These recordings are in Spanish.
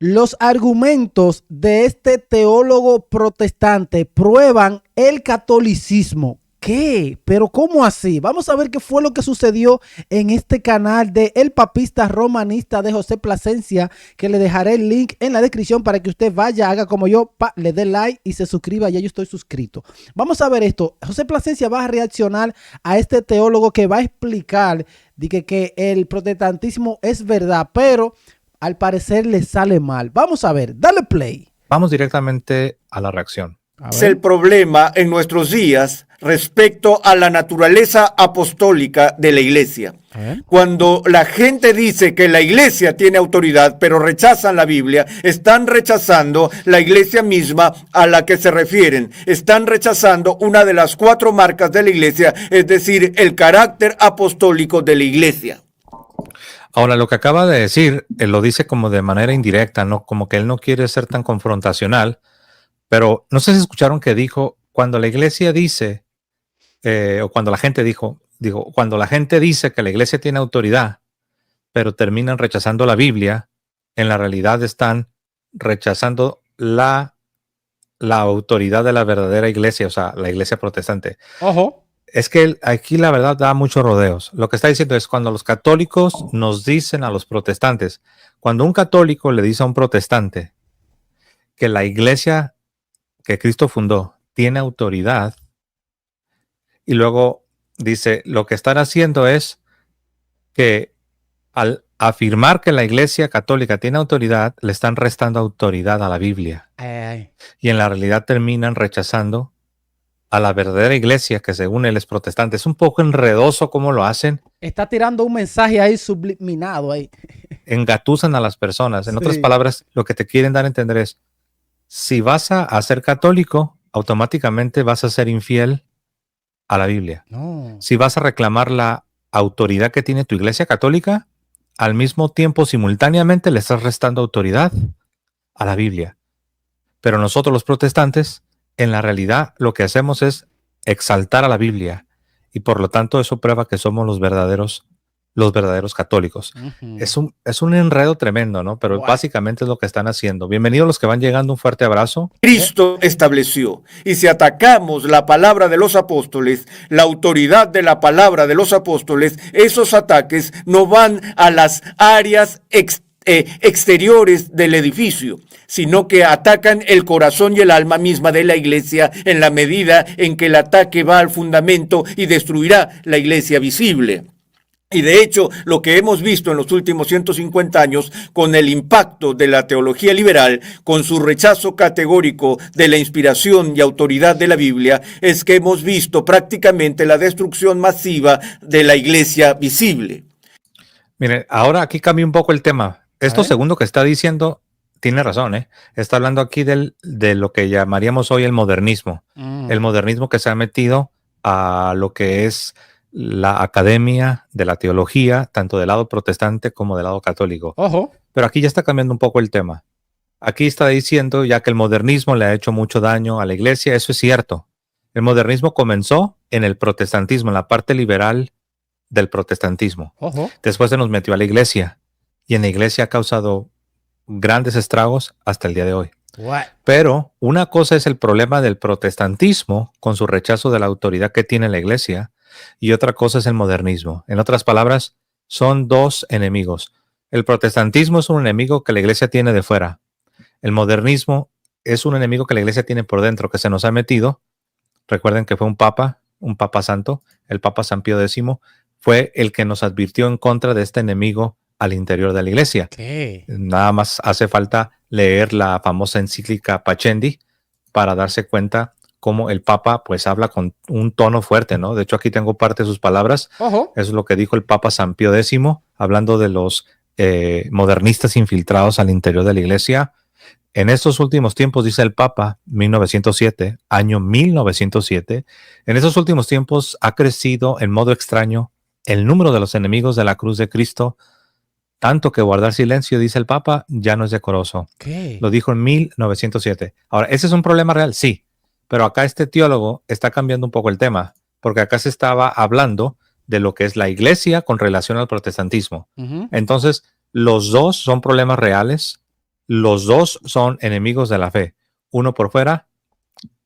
Los argumentos de este teólogo protestante prueban el catolicismo. ¿Qué? ¿Pero cómo así? Vamos a ver qué fue lo que sucedió en este canal de El Papista Romanista de José Plasencia, que le dejaré el link en la descripción para que usted vaya, haga como yo, le dé like y se suscriba. Ya yo estoy suscrito. Vamos a ver esto. José Plasencia va a reaccionar a este teólogo que va a explicar que el protestantismo es verdad, pero al parecer le sale mal. Vamos a ver, dale play. Vamos directamente a la reacción. Es el problema en nuestros días respecto a la naturaleza apostólica de la iglesia. Cuando la gente dice que la iglesia tiene autoridad, pero rechazan la Biblia, están rechazando la iglesia misma a la que se refieren. Están rechazando una de las 4 marcas de la iglesia, es decir, el carácter apostólico de la iglesia. Ahora, lo que acaba de decir, él lo dice como de manera indirecta, ¿no? Como que él no quiere ser tan confrontacional, pero no sé si escucharon que dijo, cuando la iglesia dice, o cuando la gente cuando la gente dice que la iglesia tiene autoridad, pero terminan rechazando la Biblia, en la realidad están rechazando la autoridad de la verdadera iglesia, o sea, la iglesia protestante. Ojo. Es que aquí la verdad da muchos rodeos. Lo que está diciendo es cuando los católicos nos dicen a los protestantes, cuando un católico le dice a un protestante que la iglesia que Cristo fundó tiene autoridad, y luego dice, lo que están haciendo es que al afirmar que la iglesia católica tiene autoridad, le están restando autoridad a la Biblia. Y en la realidad terminan rechazando a la verdadera iglesia, que según él es protestante. Es un poco enredoso cómo lo hacen. Está tirando un mensaje ahí subliminado ahí. Engatusan a las personas. En otras palabras, lo que te quieren dar a entender es, si vas a ser católico, automáticamente vas a ser infiel a la Biblia. No. Si vas a reclamar la autoridad que tiene tu iglesia católica, al mismo tiempo, simultáneamente, le estás restando autoridad a la Biblia. Pero nosotros los protestantes, en la realidad, lo que hacemos es exaltar a la Biblia, y por lo tanto eso prueba que somos los verdaderos católicos. Es un enredo tremendo, ¿no? Pero básicamente es lo que están haciendo. Bienvenidos los que van llegando, un fuerte abrazo. Cristo estableció. Y si atacamos la palabra de los apóstoles, la autoridad de la palabra de los apóstoles, esos ataques no van a las áreas exteriores del edificio, sino que atacan el corazón y el alma misma de la iglesia en la medida en que el ataque va al fundamento y destruirá la iglesia visible. Y de hecho, lo que hemos visto en los últimos 150 años con el impacto de la teología liberal, con su rechazo categórico de la inspiración y autoridad de la Biblia, es que hemos visto prácticamente la destrucción masiva de la iglesia visible. Miren, ahora aquí cambia un poco el tema. Esto segundo que está diciendo tiene razón, ¿eh? Está hablando aquí de lo que llamaríamos hoy el modernismo. El modernismo que se ha metido a lo que es la academia de la teología, tanto del lado protestante como del lado católico. Ojo. Pero aquí ya está cambiando un poco el tema. Aquí está diciendo ya que el modernismo le ha hecho mucho daño a la iglesia. Eso es cierto. El modernismo comenzó en el protestantismo, en la parte liberal del protestantismo. Ojo. Después se nos metió a la iglesia, y en la iglesia ha causado grandes estragos hasta el día de hoy. Pero una cosa es el problema del protestantismo con su rechazo de la autoridad que tiene la iglesia, y otra cosa es el modernismo. En otras palabras, son dos enemigos. El protestantismo es un enemigo que la iglesia tiene de fuera. El modernismo es un enemigo que la iglesia tiene por dentro, que se nos ha metido. Recuerden que fue un papa santo, el Papa San Pío X, fue el que nos advirtió en contra de este enemigo al interior de la iglesia. ¿Qué? Nada más hace falta leer la famosa encíclica Pacendi para darse cuenta cómo el Papa pues habla con un tono fuerte, ¿no? De hecho, aquí tengo parte de sus palabras. Ojo. Eso es lo que dijo el Papa San Pío X, hablando de los modernistas infiltrados al interior de la iglesia. En estos últimos tiempos, dice el Papa, año 1907, en estos últimos tiempos ha crecido en modo extraño el número de los enemigos de la cruz de Cristo, tanto que guardar silencio, dice el Papa, ya no es decoroso. ¿Qué? Lo dijo en 1907. Ahora, ¿ese es un problema real? Sí, pero acá este teólogo está cambiando un poco el tema, porque acá se estaba hablando de lo que es la iglesia con relación al protestantismo. Entonces, los dos son problemas reales. los dos son enemigos de la fe. Uno por fuera,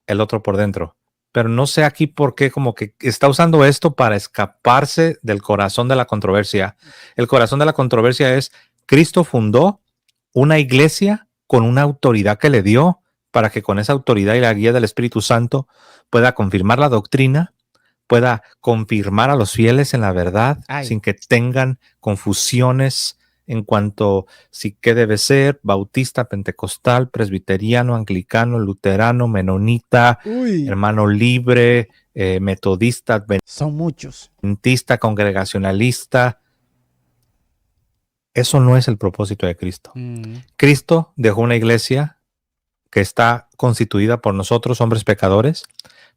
el otro por dentro. Pero no sé aquí por qué como que está usando esto para escaparse del corazón de la controversia. El corazón de la controversia es Cristo fundó una iglesia con una autoridad que le dio para que con esa autoridad y la guía del Espíritu Santo pueda confirmar la doctrina, pueda confirmar a los fieles en la verdad sin que tengan confusiones en cuanto si qué debe ser, bautista, pentecostal, presbiteriano, anglicano, luterano, menonita, hermano libre, metodista, son muchos, adventista, congregacionalista. Eso no es el propósito de Cristo. Cristo dejó una iglesia que está constituida por nosotros, hombres pecadores,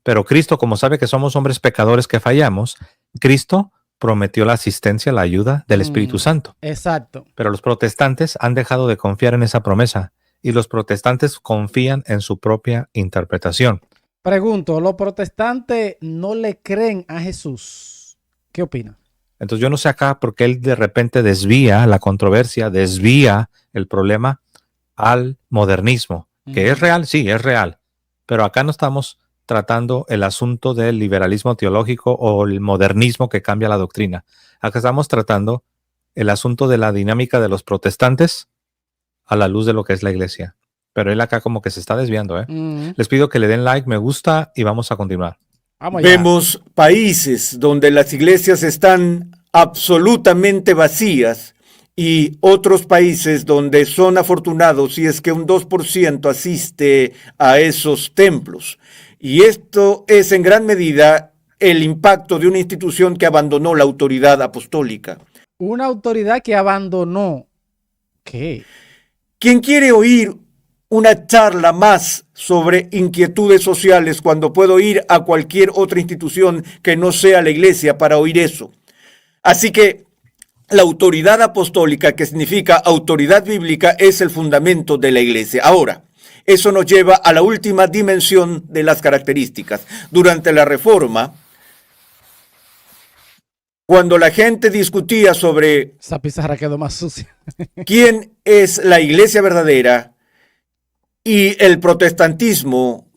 pero Cristo, como sabe que somos hombres pecadores que fallamos, Cristo prometió la asistencia, la ayuda del Espíritu Santo. Exacto. Pero los protestantes han dejado de confiar en esa promesa y los protestantes confían en su propia interpretación. Pregunto, ¿los protestantes no le creen a Jesús? ¿Qué opina? Entonces yo no sé acá por qué él de repente desvía la controversia, desvía el problema al modernismo, que es real, sí, es real, pero acá no estamos tratando el asunto del liberalismo teológico o el modernismo que cambia la doctrina. Acá estamos tratando el asunto de la dinámica de los protestantes a la luz de lo que es la iglesia. Pero él acá como que se está desviando. Les pido que le den like, me gusta y vamos a continuar. Vemos países donde las iglesias están absolutamente vacías y otros países donde son afortunados si es que un 2% asiste a esos templos. Y esto es en gran medida el impacto de una institución que abandonó la autoridad apostólica. Una autoridad que abandonó. ¿Qué? Quien quiere oír una charla más sobre inquietudes sociales cuando puedo ir a cualquier otra institución que no sea la iglesia para oír eso. Así que la autoridad apostólica, que significa autoridad bíblica, es el fundamento de la iglesia. Ahora, eso nos lleva a la última dimensión de las características. Durante la Reforma, cuando la gente discutía sobre esa pizarra quedó más sucia, quién es la iglesia verdadera, y el protestantismo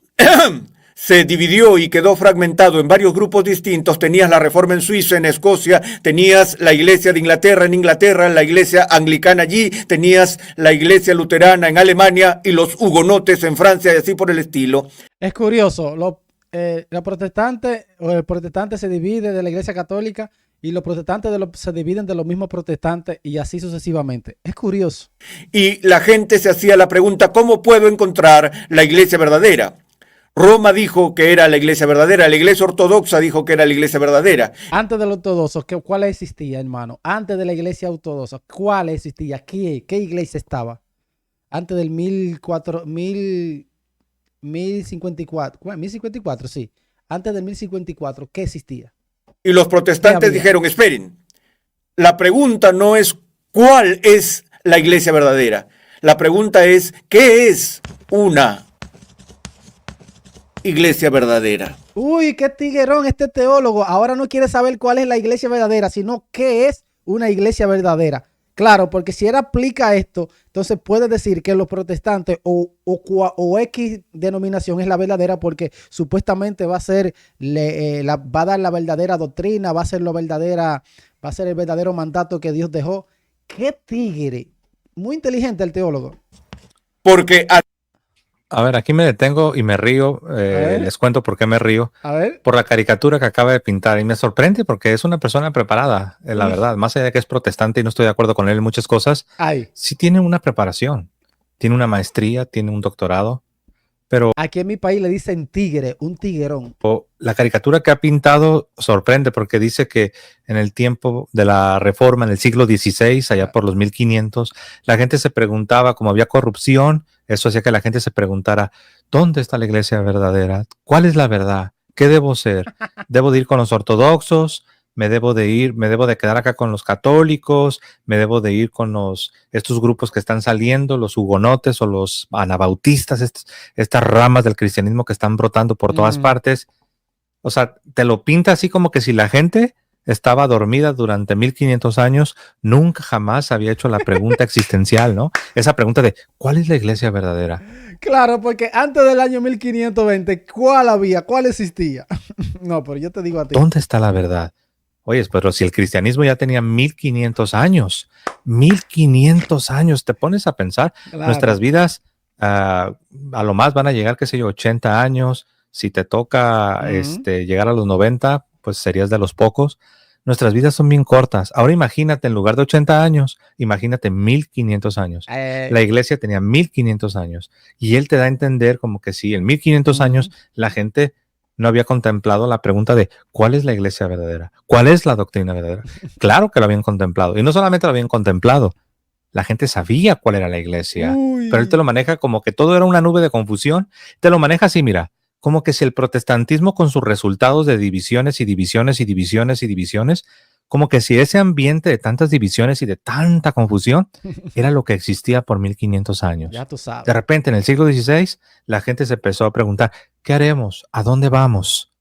se dividió y quedó fragmentado en varios grupos distintos. Tenías la Reforma en Suiza, en Escocia, tenías la iglesia de Inglaterra en Inglaterra, la iglesia anglicana allí, tenías la iglesia luterana en Alemania y los hugonotes en Francia y así por el estilo. Es curioso, los protestantes o el protestante se divide de la iglesia católica y los protestantes se dividen de los mismos protestantes y así sucesivamente. Es curioso. Y la gente se hacía la pregunta, ¿cómo puedo encontrar la iglesia verdadera? Roma dijo que era la iglesia verdadera, la iglesia ortodoxa dijo que era la iglesia verdadera. Antes de los ortodoxos, ¿cuál existía, hermano? Antes de la iglesia ortodoxa, ¿cuál existía? ¿Qué iglesia estaba? Antes del 1054, 1054, sí. Antes del 1054, ¿qué existía? Y los protestantes dijeron, esperen, la pregunta no es cuál es la iglesia verdadera. La pregunta es, ¿qué es una iglesia verdadera? Uy, qué tiguerón este teólogo. Ahora no quiere saber cuál es la iglesia verdadera, sino qué es una iglesia verdadera. Claro, porque si él aplica esto, entonces puede decir que los protestantes o X denominación es la verdadera porque supuestamente va a ser va a dar la verdadera doctrina, va a ser el verdadero mandato que Dios dejó. ¡Qué tigre! Muy inteligente el teólogo. Porque a ver, aquí me detengo y me río. Les cuento por qué me río. A ver. Por la caricatura que acaba de pintar. Y me sorprende porque es una persona preparada, la verdad. Más allá de que es protestante y no estoy de acuerdo con él en muchas cosas, sí tiene una preparación. Tiene una maestría, tiene un doctorado. Pero aquí en mi país le dicen tigre, un tiguerón. La caricatura que ha pintado sorprende porque dice que en el tiempo de la Reforma, en el siglo XVI, allá por los 1500, la gente se preguntaba, como había corrupción, eso hacía que la gente se preguntara, ¿dónde está la iglesia verdadera? ¿Cuál es la verdad? ¿Qué debo ser? ¿Debo de ir con los ortodoxos? ¿Me debo de quedar acá con los católicos? ¿Me debo de ir con estos grupos que están saliendo, los hugonotes o los anabautistas, estas ramas del cristianismo que están brotando por todas partes? O sea, te lo pinta así como que si la gente estaba dormida durante 1500 años, nunca jamás había hecho la pregunta existencial, ¿no? Esa pregunta de ¿cuál es la iglesia verdadera? Claro, porque antes del año 1520, ¿cuál había? ¿Cuál existía? No, pero yo te digo a ti. ¿Dónde está la verdad? Oye, pero si el cristianismo ya tenía 1500 años, te pones a pensar, Claro. nuestras vidas a lo más van a llegar, qué sé yo, 80 años. Si te toca llegar a los 90, pues serías de los pocos. Nuestras vidas son bien cortas. Ahora imagínate, en lugar de 80 años, imagínate 1500 años. La iglesia tenía 1500 años. Y él te da a entender como que sí, en 1500 años la gente no había contemplado la pregunta de ¿cuál es la iglesia verdadera? ¿Cuál es la doctrina verdadera? Claro que lo habían contemplado. Y no solamente lo habían contemplado, la gente sabía cuál era la iglesia. Pero él te lo maneja como que todo era una nube de confusión. Te lo maneja así, mira, como que si el protestantismo con sus resultados de divisiones y divisiones y divisiones y divisiones, como que si ese ambiente de tantas divisiones y de tanta confusión era lo que existía por 1500 años. Ya tú sabes. De repente, en el siglo XVI, la gente se empezó a preguntar, ¿qué haremos? ¿A dónde vamos?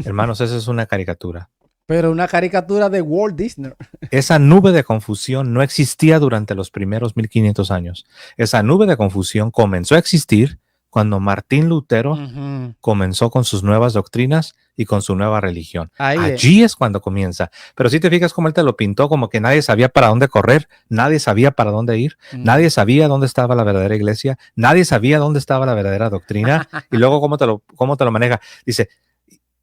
Hermanos, esa es una caricatura. Pero una caricatura de Walt Disney. Esa nube de confusión no existía durante los primeros 1500 años. Esa nube de confusión comenzó a existir cuando Martín Lutero comenzó con sus nuevas doctrinas y con su nueva religión. Allí es cuando comienza. Pero si te fijas cómo él te lo pintó, como que nadie sabía para dónde correr, nadie sabía para dónde ir, nadie sabía dónde estaba la verdadera iglesia, nadie sabía dónde estaba la verdadera doctrina. Y luego cómo te lo maneja. Dice,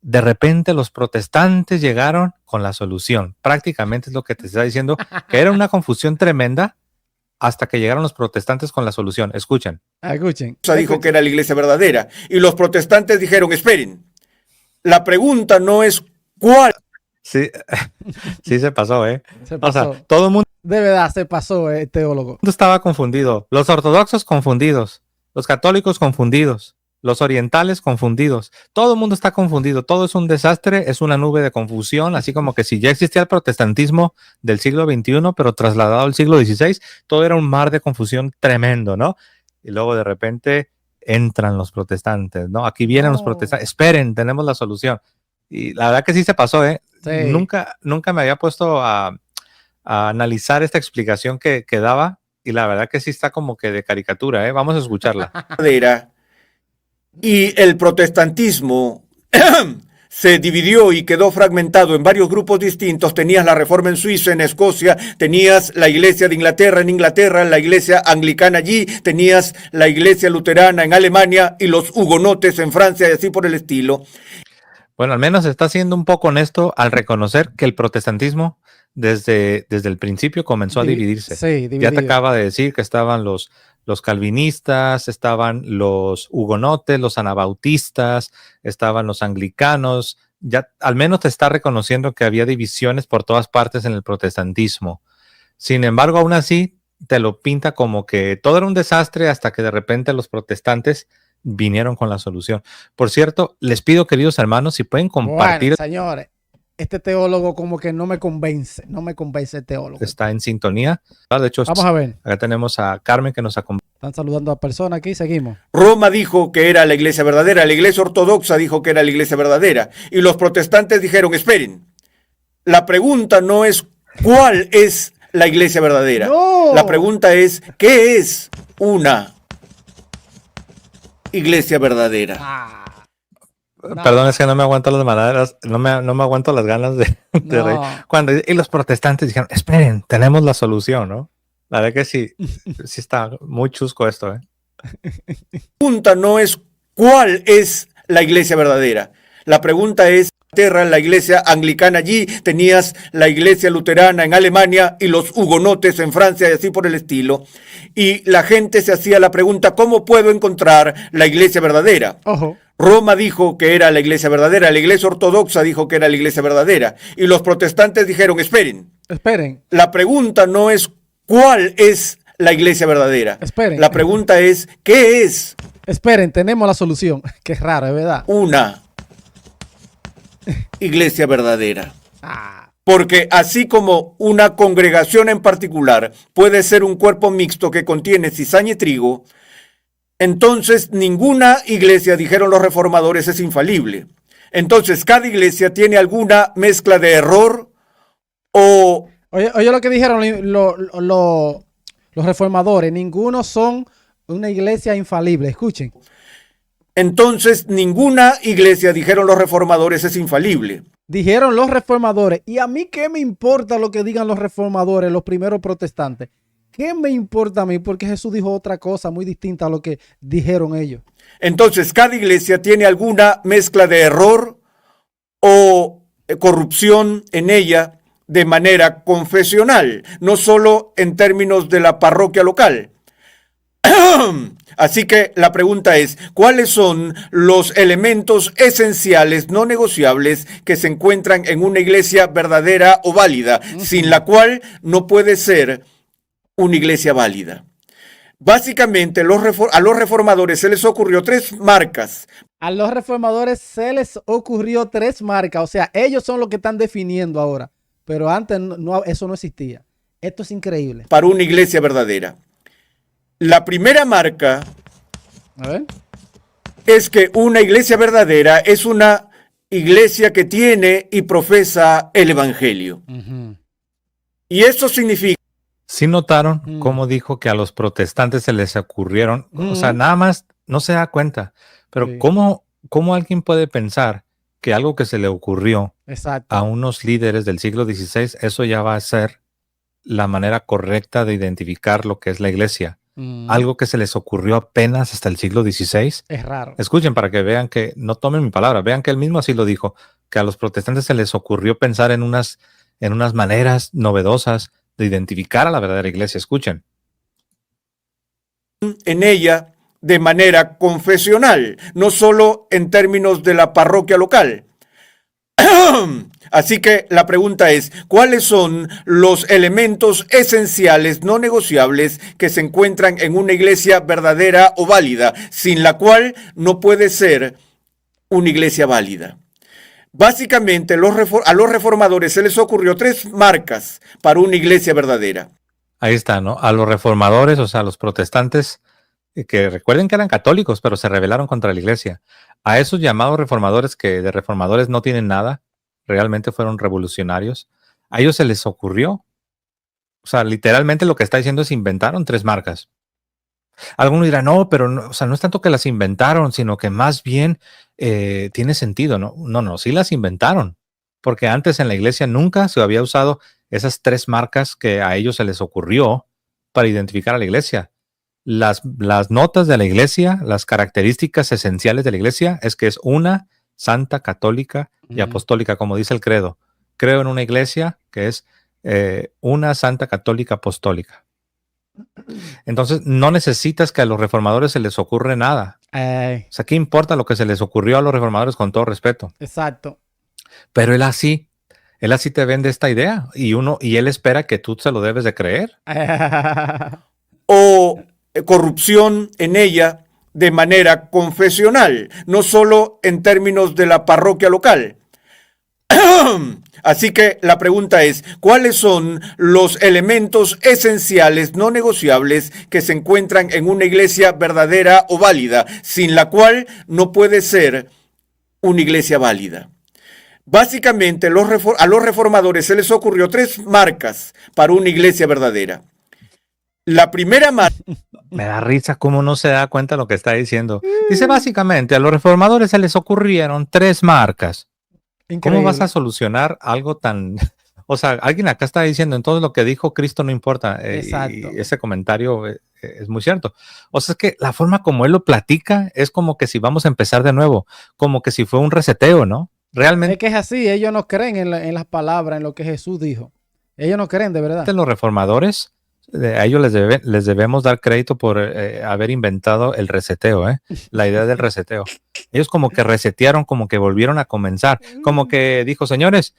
de repente los protestantes llegaron con la solución. Prácticamente es lo que te está diciendo, que era una confusión tremenda hasta que llegaron los protestantes con la solución. Escuchen. Dijo que era la iglesia verdadera. Y los protestantes dijeron, esperen, la pregunta no es cuál. Sí, sí se pasó, ¿eh? Se pasó. O sea, todo el mundo... De verdad, se pasó, teólogo. Estaba confundido. Los ortodoxos confundidos. Los católicos confundidos. Los orientales confundidos. Todo el mundo está confundido. Todo es un desastre, es una nube de confusión, así como que si ya existía el protestantismo del siglo XXI, pero trasladado al siglo XVI, todo era un mar de confusión tremendo, ¿no? Y luego de repente entran los protestantes, ¿no? Aquí vienen los protestantes. Esperen, tenemos la solución. Y la verdad que sí se pasó, ¿eh? Sí. Nunca me había puesto a analizar esta explicación que daba, y la verdad que sí está como que de caricatura, ¿eh? Vamos a escucharla. Y el protestantismo se dividió y quedó fragmentado en varios grupos distintos. Tenías la Reforma en Suiza, en Escocia, tenías la Iglesia de Inglaterra en Inglaterra, la Iglesia anglicana allí, tenías la Iglesia luterana en Alemania y los hugonotes en Francia y así por el estilo. Bueno, al menos está siendo un poco honesto al reconocer que el protestantismo desde el principio comenzó a dividirse. Sí, dividido. Ya te acaba de decir que estaban los calvinistas, estaban los hugonotes, los anabautistas, estaban los anglicanos. Ya al menos te está reconociendo que había divisiones por todas partes en el protestantismo. Sin embargo, aún así te lo pinta como que todo era un desastre hasta que de repente los protestantes vinieron con la solución. Por cierto, les pido, queridos hermanos, si pueden compartir. Bueno, señores, este teólogo como que no me convence el teólogo. Está en sintonía. De hecho, vamos a ver. Acá tenemos a Carmen que nos acompaña. Están saludando a personas aquí, seguimos. Roma dijo que era la iglesia verdadera, la iglesia ortodoxa dijo que era la iglesia verdadera, y los protestantes dijeron, esperen, la pregunta no es cuál es la iglesia verdadera. No. La pregunta es, ¿qué es una iglesia verdadera? No. Perdón, es que no me aguanto las maneras, no me aguanto las ganas de reír. Y los protestantes dijeron, esperen, tenemos la solución, ¿no? La verdad que sí está muy chusco esto, ¿eh? La pregunta no es cuál es la iglesia verdadera. La pregunta es, la iglesia anglicana allí, tenías la iglesia luterana en Alemania y los hugonotes en Francia y así por el estilo. Y la gente se hacía la pregunta, ¿cómo puedo encontrar la iglesia verdadera? Ojo. Roma dijo que era la iglesia verdadera, la iglesia ortodoxa dijo que era la iglesia verdadera, y los protestantes dijeron, esperen. La pregunta no es cuál es la iglesia verdadera. Esperen. La pregunta es, ¿qué es? Esperen, tenemos la solución. Qué raro, es verdad. Una iglesia verdadera. Porque así como una congregación en particular puede ser un cuerpo mixto que contiene cizaña y trigo, entonces ninguna iglesia, dijeron los reformadores, es infalible. Entonces cada iglesia tiene alguna mezcla de error O Oye lo que dijeron los reformadores. Ninguno son una iglesia infalible. Escuchen. entonces ninguna iglesia, dijeron los reformadores, es infalible. Dijeron los reformadores. ¿Y a mí qué me importa lo que digan los reformadores, los primeros protestantes? ¿Qué me importa a mí? Porque Jesús dijo otra cosa muy distinta a lo que dijeron ellos. Entonces, cada iglesia tiene alguna mezcla de error o corrupción en ella de manera confesional, no solo en términos de la parroquia local. Así que la pregunta es, ¿cuáles son los elementos esenciales no negociables que se encuentran en una iglesia verdadera o válida, sin la cual no puede ser una iglesia válida? Básicamente, a los reformadores se les ocurrió 3 marcas. A los reformadores se les ocurrió 3 marcas. O sea, ellos son los que están definiendo ahora. Pero antes eso no existía. Esto es increíble. Para una iglesia verdadera. La primera marca es que una iglesia verdadera es una iglesia que tiene y profesa el evangelio. Y eso significa... ¿Sí notaron cómo dijo que a los protestantes se les ocurrieron? O sea, nada más no se da cuenta. Pero sí. ¿Cómo alguien puede pensar que algo que se le ocurrió a unos líderes del siglo XVI, eso ya va a ser la manera correcta de identificar lo que es la iglesia? Algo que se les ocurrió apenas hasta el siglo XVI. Es raro. Escuchen para que vean que, no tomen mi palabra, vean que él mismo así lo dijo, que a los protestantes se les ocurrió pensar en unas maneras novedosas de identificar a la verdadera iglesia. Escuchen. En ella de manera confesional, no solo en términos de la parroquia local. Así que la pregunta es, ¿cuáles son los elementos esenciales no negociables que se encuentran en una iglesia verdadera o válida, sin la cual no puede ser una iglesia válida? Básicamente, a los reformadores se les ocurrió 3 marcas para una iglesia verdadera. Ahí está, ¿no? A los reformadores, o sea, a los protestantes, que recuerden que eran católicos, pero se rebelaron contra la iglesia. A esos llamados reformadores, que de reformadores no tienen nada, realmente fueron revolucionarios, a ellos se les ocurrió. O sea, literalmente lo que está diciendo es inventaron 3 marcas. Algunos dirán, no, pero no, o sea, no es tanto que las inventaron, sino que más bien tiene sentido, ¿no? No, sí las inventaron, porque antes en la iglesia nunca se había usado esas 3 marcas que a ellos se les ocurrió para identificar a la iglesia. Las notas de la iglesia, las características esenciales de la iglesia es que es una santa, católica y apostólica, como dice el credo. Creo en una iglesia que es una santa, católica, apostólica. Entonces, no necesitas que a los reformadores se les ocurre nada. O sea, ¿qué importa lo que se les ocurrió a los reformadores, con todo respeto? Exacto. Pero él así te vende esta idea y él espera que tú se lo debes de creer. O corrupción en ella de manera confesional, no solo en términos de la parroquia local. Así que la pregunta es, ¿cuáles son los elementos esenciales no negociables que se encuentran en una iglesia verdadera o válida, sin la cual no puede ser una iglesia válida? Básicamente, a los reformadores se les ocurrió 3 marcas para una iglesia verdadera. La primera marca... Me da risa cómo no se da cuenta de lo que está diciendo. Dice, básicamente, a los reformadores se les ocurrieron 3 marcas. Increíble. ¿Cómo vas a solucionar algo tan...? O sea, alguien acá está diciendo, entonces lo que dijo Cristo no importa. Exacto. Y ese comentario es muy cierto. O sea, es que la forma como él lo platica es como que si vamos a empezar de nuevo, como que si fue un reseteo, ¿no? Realmente. Es que es así, ellos no creen en las palabras, en lo que Jesús dijo. Ellos no creen, de verdad. Los reformadores, a ellos les debemos dar crédito por haber inventado el reseteo, la idea del reseteo. Ellos como que resetearon, como que volvieron a comenzar, como que dijo, señores,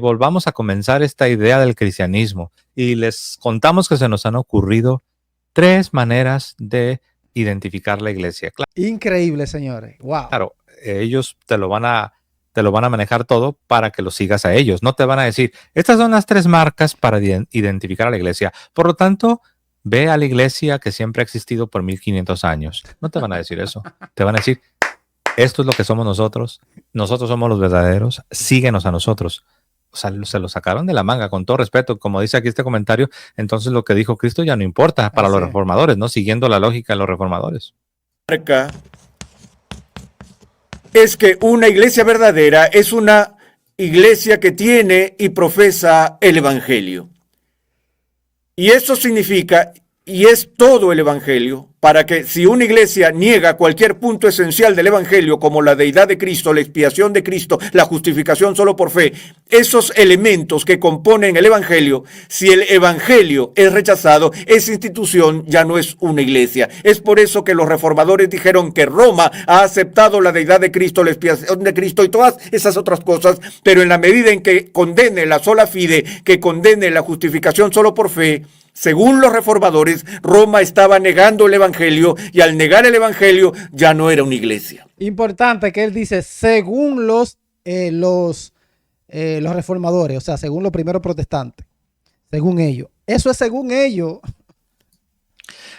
volvamos a comenzar esta idea del cristianismo. Y les contamos que se nos han ocurrido 3 maneras de identificar la iglesia. Claro. Increíble, señores. Wow. Claro, ellos te lo van a manejar todo para que lo sigas a ellos. No te van a decir, estas son las 3 marcas para identificar a la iglesia. Por lo tanto, ve a la iglesia que siempre ha existido por 1500 años. No te van a decir eso. Te van a decir, esto es lo que somos nosotros somos los verdaderos, síguenos a nosotros. O sea, se lo sacaron de la manga, con todo respeto. Como dice aquí este comentario, entonces lo que dijo Cristo ya no importa para los reformadores, ¿no? Siguiendo la lógica de los reformadores. Es que una iglesia verdadera es una iglesia que tiene y profesa el Evangelio. Y eso significa, y es todo el Evangelio, para que si una iglesia niega cualquier punto esencial del Evangelio, como la deidad de Cristo, la expiación de Cristo, la justificación solo por fe, esos elementos que componen el Evangelio, si el Evangelio es rechazado, esa institución ya no es una iglesia. Es por eso que los reformadores dijeron que Roma ha aceptado la deidad de Cristo, la expiación de Cristo y todas esas otras cosas, pero en la medida en que condene la sola fide, que condene la justificación solo por fe, según los reformadores, Roma estaba negando el Evangelio, y al negar el Evangelio ya no era una iglesia. Importante que él dice, según los reformadores, o sea, según los primeros protestantes, según ellos. Eso es según ellos.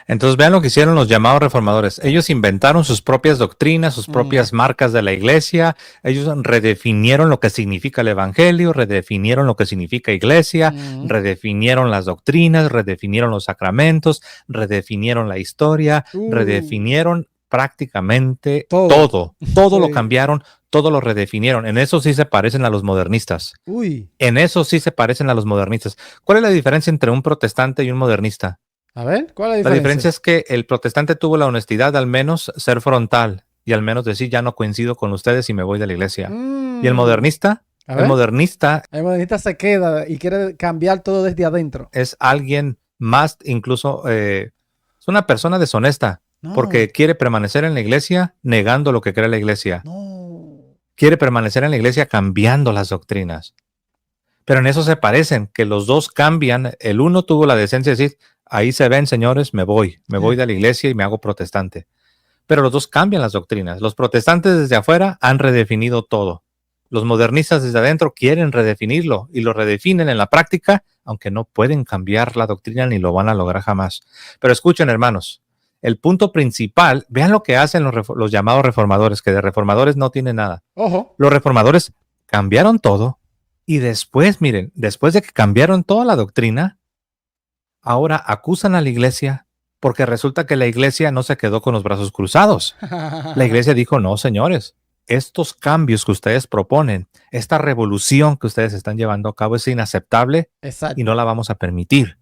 Entonces vean lo que hicieron los llamados reformadores. Ellos inventaron sus propias doctrinas, sus propias marcas de la iglesia. Ellos redefinieron lo que significa el evangelio, redefinieron lo que significa iglesia, redefinieron las doctrinas, redefinieron los sacramentos, redefinieron la historia, redefinieron prácticamente todo. Todo lo cambiaron, todo lo redefinieron. En eso sí se parecen a los modernistas. En eso sí se parecen a los modernistas. ¿Cuál es la diferencia entre un protestante y un modernista? A ver, ¿cuál es la diferencia? La diferencia es que el protestante tuvo la honestidad de al menos ser frontal y al menos decir, ya no coincido con ustedes y me voy de la iglesia. ¿Y el modernista? El modernista se queda y quiere cambiar todo desde adentro. Es alguien más, incluso es una persona deshonesta, porque quiere permanecer en la iglesia negando lo que cree la iglesia. Quiere permanecer en la iglesia cambiando las doctrinas. Pero en eso se parecen, que los dos cambian. El uno tuvo la decencia de decir, ahí se ven, señores, me voy de la iglesia y me hago protestante. Pero los dos cambian las doctrinas. Los protestantes desde afuera han redefinido todo. Los modernistas desde adentro quieren redefinirlo y lo redefinen en la práctica, aunque no pueden cambiar la doctrina ni lo van a lograr jamás. Pero escuchen, hermanos, el punto principal, vean lo que hacen los llamados reformadores, que de reformadores no tienen nada. Ojo. Los reformadores cambiaron todo y después, miren, después de que cambiaron toda la doctrina, ahora acusan a la iglesia porque resulta que la iglesia no se quedó con los brazos cruzados. La iglesia dijo, no, señores, estos cambios que ustedes proponen, esta revolución que ustedes están llevando a cabo es inaceptable. Exacto. Y no la vamos a permitir.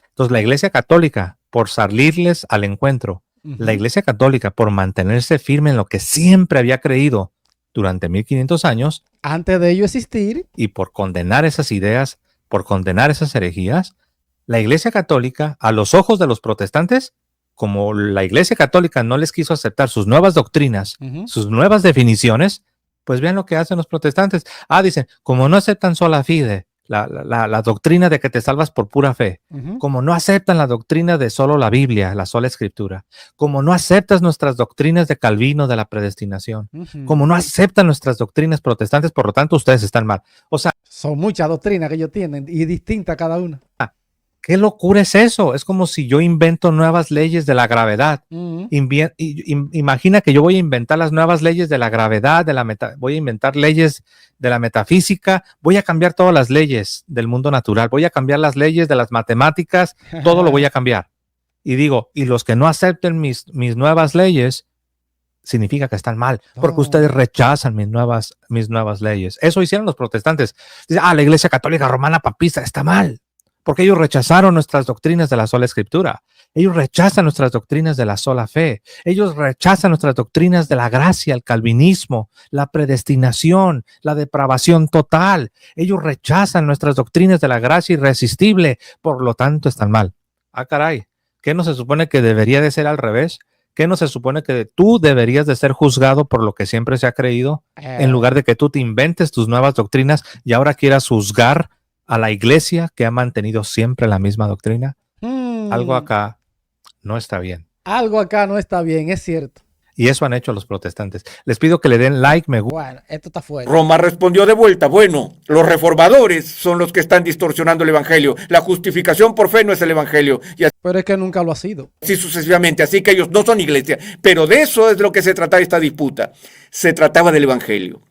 Entonces la iglesia católica, por salirles al encuentro, la iglesia católica, por mantenerse firme en lo que siempre había creído durante 1500 años, antes de ello existir, y por condenar esas ideas, por condenar esas herejías, la iglesia católica, a los ojos de los protestantes, como la iglesia católica no les quiso aceptar sus nuevas doctrinas, sus nuevas definiciones, pues vean lo que hacen los protestantes. Dicen, como no aceptan sola fide, la doctrina de que te salvas por pura fe, como no aceptan la doctrina de solo la Biblia, la sola escritura, como no aceptas nuestras doctrinas de Calvino de la predestinación, como no aceptan nuestras doctrinas protestantes, por lo tanto ustedes están mal. O sea, son muchas doctrinas que ellos tienen y distintas cada una. ¿Qué locura es eso? Es como si yo invento nuevas leyes de la gravedad. Imagina que yo voy a inventar las nuevas leyes de la gravedad, voy a inventar leyes de la metafísica, voy a cambiar todas las leyes del mundo natural, voy a cambiar las leyes de las matemáticas, todo lo voy a cambiar. Y digo, y los que no acepten mis nuevas leyes, significa que están mal, porque ustedes rechazan mis nuevas leyes. Eso hicieron los protestantes. Dicen, la iglesia católica romana papista está mal. Porque ellos rechazaron nuestras doctrinas de la sola escritura. Ellos rechazan nuestras doctrinas de la sola fe. Ellos rechazan nuestras doctrinas de la gracia, el calvinismo, la predestinación, la depravación total. Ellos rechazan nuestras doctrinas de la gracia irresistible. Por lo tanto, están mal. Caray, ¿qué no se supone que debería de ser al revés? ¿Qué no se supone que tú deberías de ser juzgado por lo que siempre se ha creído? En lugar de que tú te inventes tus nuevas doctrinas y ahora quieras juzgar a la iglesia que ha mantenido siempre la misma doctrina. Algo acá no está bien. Algo acá no está bien, es cierto. Y eso han hecho los protestantes. Les pido que le den like, me gusta. Bueno, esto está fuera. Roma respondió de vuelta, bueno, los reformadores son los que están distorsionando el evangelio. La justificación por fe no es el evangelio. Pero es que nunca lo ha sido. Así sucesivamente, así que ellos no son iglesia. Pero de eso es lo que se trataba esta disputa. Se trataba del evangelio.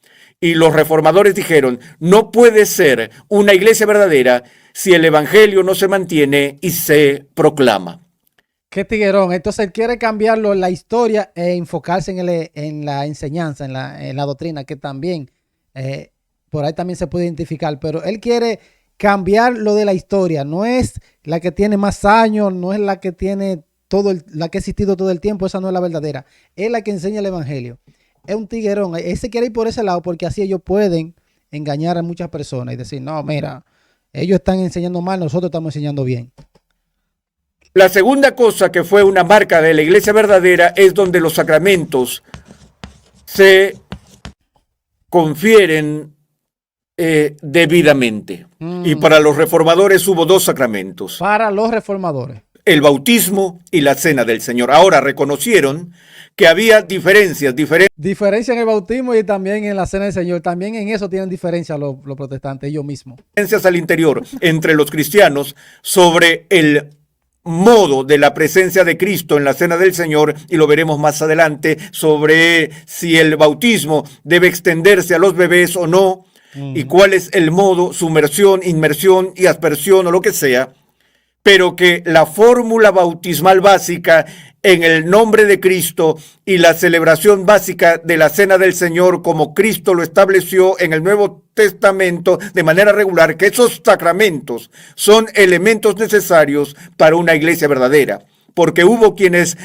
Y los reformadores dijeron, no puede ser una iglesia verdadera si el evangelio no se mantiene y se proclama. Qué tiguerón. Entonces él quiere cambiarlo la historia e enfocarse en la enseñanza, en la doctrina, que también por ahí también se puede identificar, pero él quiere cambiar lo de la historia. No es la que tiene más años, no es la que tiene la que ha existido todo el tiempo, esa no es la verdadera. Es la que enseña el evangelio. Es un tiguerón. Ese quiere ir por ese lado porque así ellos pueden engañar a muchas personas y decir, no, mira, ellos están enseñando mal, nosotros estamos enseñando bien. La segunda cosa que fue una marca de la iglesia verdadera es donde los sacramentos se confieren debidamente. Y para los reformadores hubo dos sacramentos. Para los reformadores. El bautismo y la cena del Señor. Ahora reconocieron que había diferencias. Diferencia en el bautismo y también en la cena del Señor. También en eso tienen diferencia los protestantes, ellos mismos. Diferencias al interior entre los cristianos sobre el modo de la presencia de Cristo en la cena del Señor, y lo veremos más adelante, sobre si el bautismo debe extenderse a los bebés o no, y cuál es el modo, sumersión, inmersión y aspersión o lo que sea, pero que la fórmula bautismal básica en el nombre de Cristo y la celebración básica de la cena del Señor como Cristo lo estableció en el Nuevo Testamento de manera regular, que esos sacramentos son elementos necesarios para una iglesia verdadera, porque hubo quienes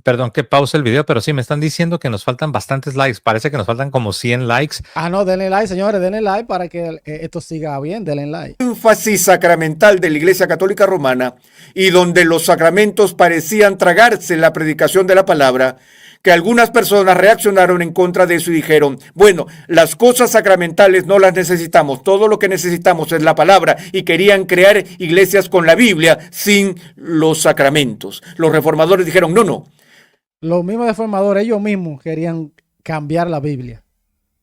Perdón que pause el video, pero sí, me están diciendo que nos faltan bastantes likes. Parece que nos faltan como 100 likes. Ah, no, denle like, señores, denle like para que esto siga bien, denle like. Énfasis sacramental de la Iglesia Católica Romana, y donde los sacramentos parecían tragarse la predicación de la palabra, que algunas personas reaccionaron en contra de eso y dijeron, bueno, las cosas sacramentales no las necesitamos, todo lo que necesitamos es la palabra, y querían crear iglesias con la Biblia sin los sacramentos. Los reformadores dijeron, no. Los mismos reformadores, ellos mismos querían cambiar la Biblia.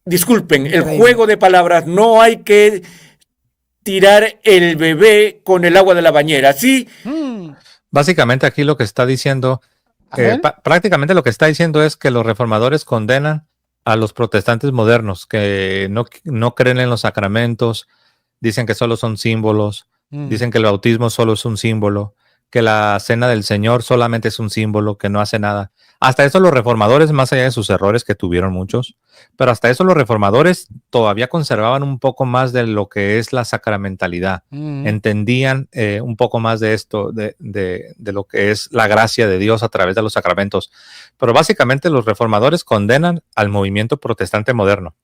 Disculpen, el juego de palabras, no hay que tirar el bebé con el agua de la bañera, ¿sí? Básicamente aquí lo que está diciendo, prácticamente lo que está diciendo es que los reformadores condenan a los protestantes modernos, que no creen en los sacramentos, dicen que solo son símbolos, dicen que el bautismo solo es un símbolo, que la cena del Señor solamente es un símbolo, que no hace nada. Hasta eso los reformadores, más allá de sus errores, que tuvieron muchos, pero hasta eso los reformadores todavía conservaban un poco más de lo que es la sacramentalidad. Entendían un poco más de esto, de lo que es la gracia de Dios a través de los sacramentos. Pero básicamente los reformadores condenan al movimiento protestante moderno.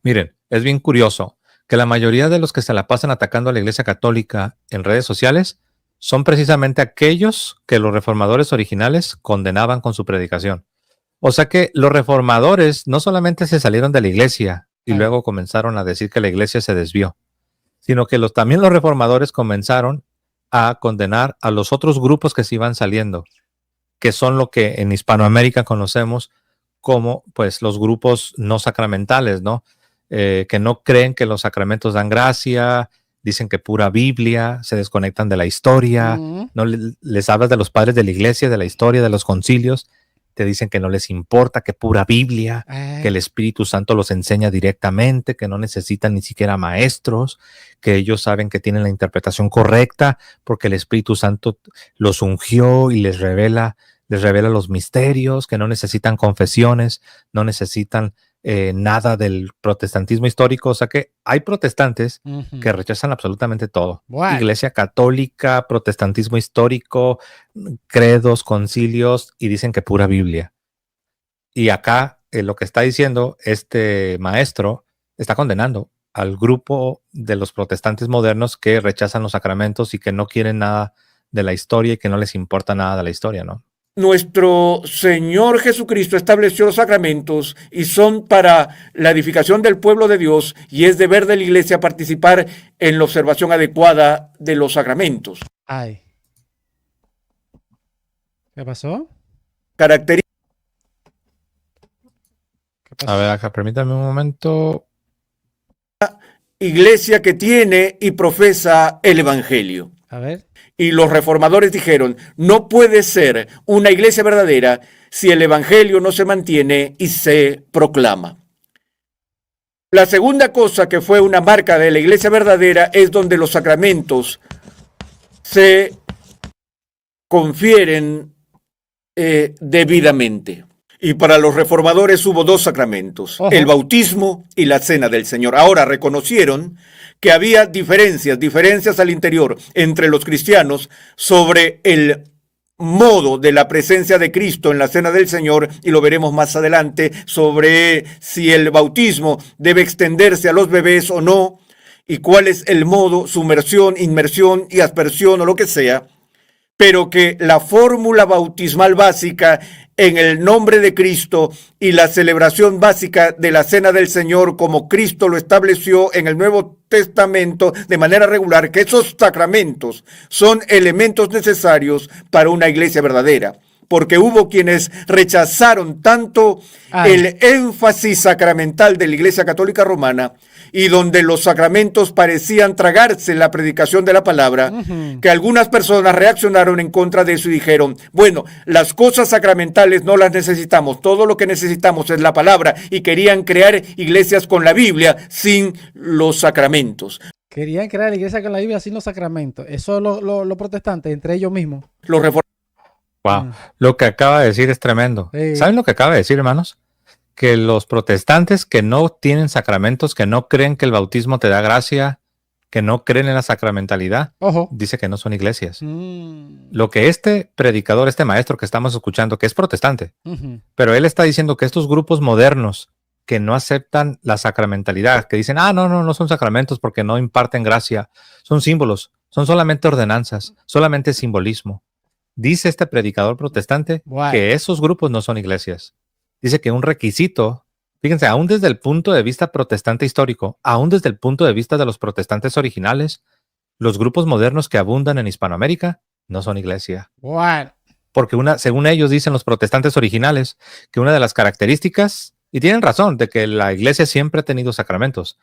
Miren, es bien curioso que la mayoría de los que se la pasan atacando a la Iglesia Católica en redes sociales son precisamente aquellos que los reformadores originales condenaban con su predicación. O sea que los reformadores no solamente se salieron de la iglesia y luego comenzaron a decir que la iglesia se desvió, sino que también los reformadores comenzaron a condenar a los otros grupos que se iban saliendo, que son lo que en Hispanoamérica conocemos como pues los grupos no sacramentales, ¿no? Que no creen que los sacramentos dan gracia, dicen que pura Biblia, se desconectan de la historia, no les hablas de los padres de la iglesia, de la historia, de los concilios, te dicen que no les importa, que pura Biblia, que el Espíritu Santo los enseña directamente, que no necesitan ni siquiera maestros, que ellos saben que tienen la interpretación correcta porque el Espíritu Santo los ungió y les revela los misterios, que no necesitan confesiones, no necesitan nada del protestantismo histórico. O sea que hay protestantes que rechazan absolutamente todo. Bueno. Iglesia católica, protestantismo histórico, credos, concilios, y dicen que pura Biblia. Y acá lo que está diciendo este maestro está condenando al grupo de los protestantes modernos que rechazan los sacramentos y que no quieren nada de la historia y que no les importa nada de la historia, ¿no? Nuestro Señor Jesucristo estableció los sacramentos y son para la edificación del pueblo de Dios, y es deber de la iglesia participar en la observación adecuada de los sacramentos. Ay. ¿Qué pasó? Característica. A ver, acá, permítame un momento. Iglesia que tiene y profesa el evangelio. A ver. Y los reformadores dijeron, no puede ser una iglesia verdadera si el evangelio no se mantiene y se proclama. La segunda cosa que fue una marca de la iglesia verdadera es donde los sacramentos se confieren debidamente. Y para los reformadores hubo dos sacramentos, el bautismo y la cena del Señor. Ahora reconocieron que había diferencias al interior entre los cristianos sobre el modo de la presencia de Cristo en la cena del Señor, y lo veremos más adelante, sobre si el bautismo debe extenderse a los bebés o no, y cuál es el modo, sumersión, inmersión y aspersión o lo que sea, pero que la fórmula bautismal básica en el nombre de Cristo y la celebración básica de la cena del Señor como Cristo lo estableció en el Nuevo Testamento de manera regular, que esos sacramentos son elementos necesarios para una iglesia verdadera. Porque hubo quienes rechazaron tanto el énfasis sacramental de la Iglesia Católica Romana, y donde los sacramentos parecían tragarse la predicación de la palabra, que algunas personas reaccionaron en contra de eso y dijeron, bueno, las cosas sacramentales no las necesitamos, todo lo que necesitamos es la palabra, y querían crear iglesias con la Biblia sin los sacramentos. Querían crear la iglesia con la Biblia sin los sacramentos. Eso es los protestantes, entre ellos mismos. Los reformadores. Wow, lo que acaba de decir es tremendo. Sí. ¿Saben lo que acaba de decir, hermanos? Que los protestantes que no tienen sacramentos, que no creen que el bautismo te da gracia, que no creen en la sacramentalidad, dice que no son iglesias. Lo que este predicador, este maestro que estamos escuchando, que es protestante, pero él está diciendo que estos grupos modernos que no aceptan la sacramentalidad, que dicen, no son sacramentos porque no imparten gracia, son símbolos, son solamente ordenanzas, solamente simbolismo. Dice este predicador protestante que esos grupos no son iglesias. Dice que un requisito, fíjense, aún desde el punto de vista protestante histórico, aún desde el punto de vista de los protestantes originales, los grupos modernos que abundan en Hispanoamérica no son iglesia. Porque según ellos dicen los protestantes originales, que una de las características, y tienen razón, de que la iglesia siempre ha tenido sacramentos,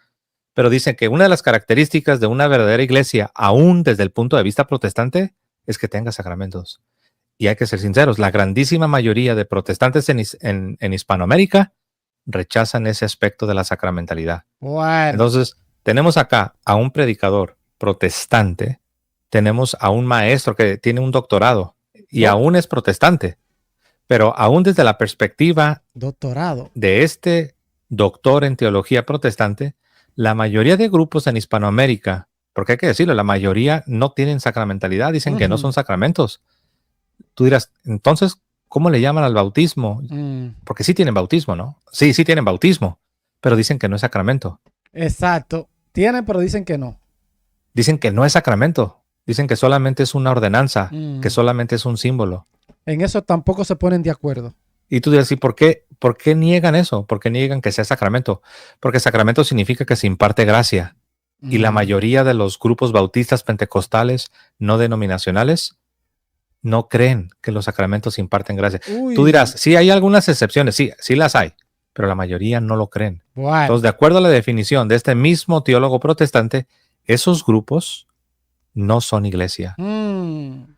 pero dicen que una de las características de una verdadera iglesia, aún desde el punto de vista protestante, es que tenga sacramentos. Y hay que ser sinceros, la grandísima mayoría de protestantes en Hispanoamérica rechazan ese aspecto de la sacramentalidad. Entonces, tenemos acá a un predicador protestante, tenemos a un maestro que tiene un doctorado y aún es protestante, pero aún desde la perspectiva de este doctor en teología protestante, la mayoría de grupos en Hispanoamérica, porque hay que decirlo, la mayoría no tienen sacramentalidad, dicen que no son sacramentos. Tú dirás, entonces, ¿cómo le llaman al bautismo? Porque sí tienen bautismo, ¿no? Sí tienen bautismo, pero dicen que no es sacramento. Exacto. Tienen, pero dicen que no. Dicen que no es sacramento. Dicen que solamente es una ordenanza, que solamente es un símbolo. En eso tampoco se ponen de acuerdo. Y tú dirás, ¿y por qué niegan eso? ¿Por qué niegan que sea sacramento? Porque sacramento significa que se imparte gracia. Y la mayoría de los grupos bautistas pentecostales no denominacionales no creen que los sacramentos imparten gracia. Tú dirás, sí hay algunas excepciones, sí las hay, pero la mayoría no lo creen. Entonces, de acuerdo a la definición de este mismo teólogo protestante, esos grupos no son iglesia.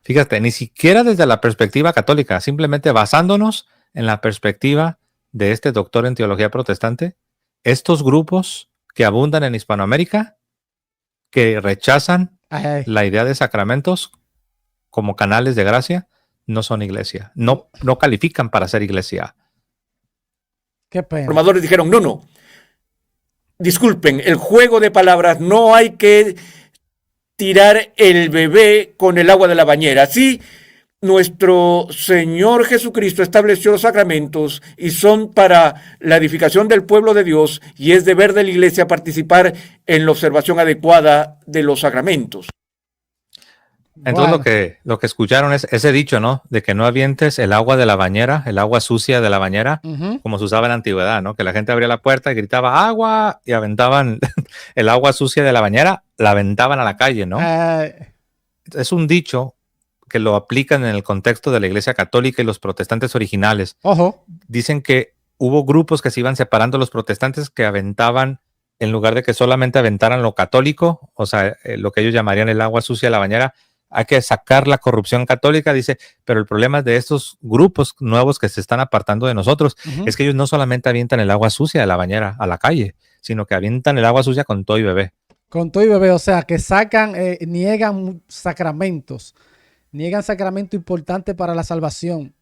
Fíjate, ni siquiera desde la perspectiva católica, simplemente basándonos en la perspectiva de este doctor en teología protestante, estos grupos que abundan en Hispanoamérica, que rechazan la idea de sacramentos como canales de gracia, no son iglesia. No califican para ser iglesia. Qué pena. Los reformadores dijeron, no. Disculpen, el juego de palabras, no hay que tirar el bebé con el agua de la bañera. Sí, nuestro Señor Jesucristo estableció los sacramentos y son para la edificación del pueblo de Dios, y es deber de la iglesia participar en la observación adecuada de los sacramentos. Entonces lo que escucharon es ese dicho, ¿no? De que no avientes el agua de la bañera, el agua sucia de la bañera, como se usaba en la antigüedad, ¿no? Que la gente abría la puerta y gritaba agua y aventaban el agua sucia de la bañera, la aventaban a la calle, ¿no? Es un dicho que lo aplican en el contexto de la Iglesia Católica y los protestantes originales. Dicen que hubo grupos que se iban separando, los protestantes que aventaban, en lugar de que solamente aventaran lo católico, o sea, lo que ellos llamarían el agua sucia de la bañera, hay que sacar la corrupción católica, dice, pero el problema de estos grupos nuevos que se están apartando de nosotros es que ellos no solamente avientan el agua sucia de la bañera a la calle, sino que avientan el agua sucia con todo y bebé. Con todo y bebé, o sea, que sacan, niegan sacramentos, niegan sacramento importante para la salvación.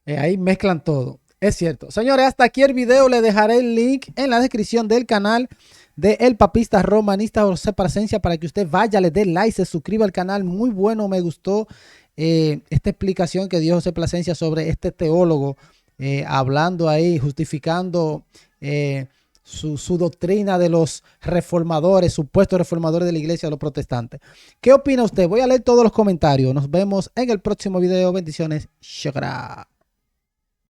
Ahí mezclan todo. Es cierto. Señores, hasta aquí el video. Le dejaré el link en la descripción del canal de El Papista Romanista José Plasencia para que usted vaya, le dé like, se suscriba al canal. Muy bueno, me gustó esta explicación que dio José Plasencia sobre este teólogo, hablando ahí, justificando su doctrina de los reformadores, supuestos reformadores de la iglesia de los protestantes. ¿Qué opina usted? Voy a leer todos los comentarios. Nos vemos en el próximo video. Bendiciones. Shukra.